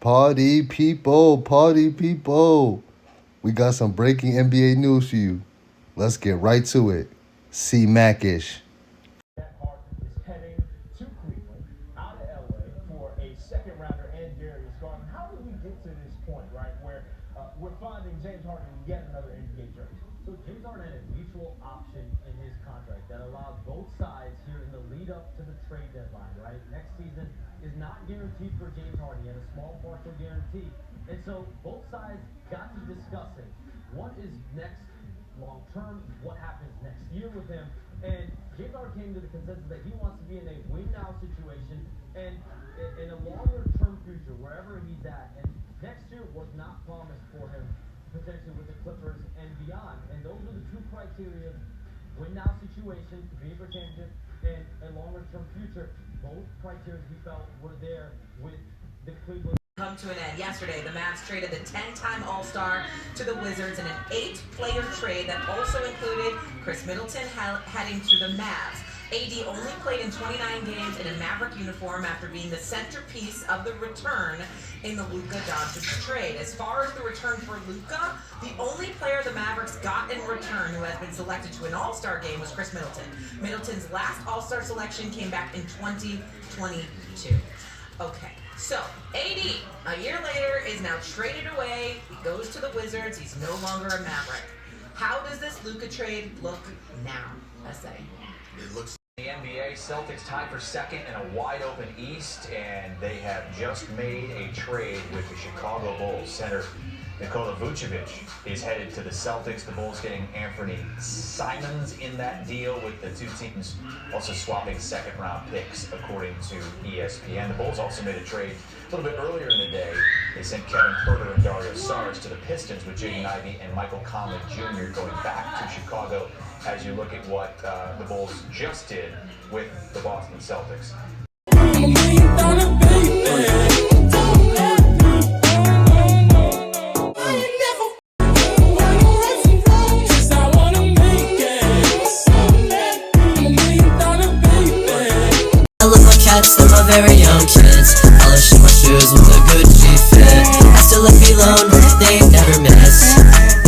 Party people, party people. We got some breaking NBA news for you. Let's get right to it. C Mac-ish. That Harden is heading to Cleveland, out of LA for a second rounder and Darius Garland. How did we get to this point, right, where we're finding James Harden yet another NBA jersey? So James Harden had a mutual option in his contract that allowed both sides here in the lead up to the trade deadline, right? Next season is not guaranteed for James Harden. He had a small partial guarantee. And so both sides got to discussing what is next long term, what happens next year with him. And James Harden came to the consensus that he wants to be in a win now situation and in a longer term future, wherever he's at. And next year was not promised for him, potentially with the Clippers and beyond. And those are the two criteria: win now situation, to be for championship, and a longer term future. Both criteria he felt were there with the Cleveland. Come to an end. Yesterday, the Mavs traded the 10-time All-Star to the Wizards in an 8-player trade that also included Chris Middleton heading to the Mavs. AD only played in 29 games in a Maverick uniform after being the centerpiece of the return in the Luka Doncic trade. As far as the return for Luka, the only player the Mavericks got in return who has been selected to an All-Star game was Chris Middleton. Middleton's last All-Star selection came back in 2022. Okay, so AD, a year later, is now traded away. He goes to the Wizards. He's no longer a Maverick. How does this Luka trade look now, SA? It looks the NBA Celtics tied for second in a wide open East, and they have just made a trade with the Chicago Bulls. Center Nikola Vucevic is headed to the Celtics. The Bulls getting Anthony Simons in that deal, with the two teams also swapping second-round picks, according to ESPN. The Bulls also made a trade a little bit earlier in the day. They sent Kevin Porter and Dario Saric to the Pistons, with Jaden Ivey and Michael Conley Jr. going back to Chicago, as you look at what the Bulls just did with the Boston Celtics. I love my cats, they're my very young kids. I love shoot my shoes with a Gucci fit. I still like be alone, they ain't never miss.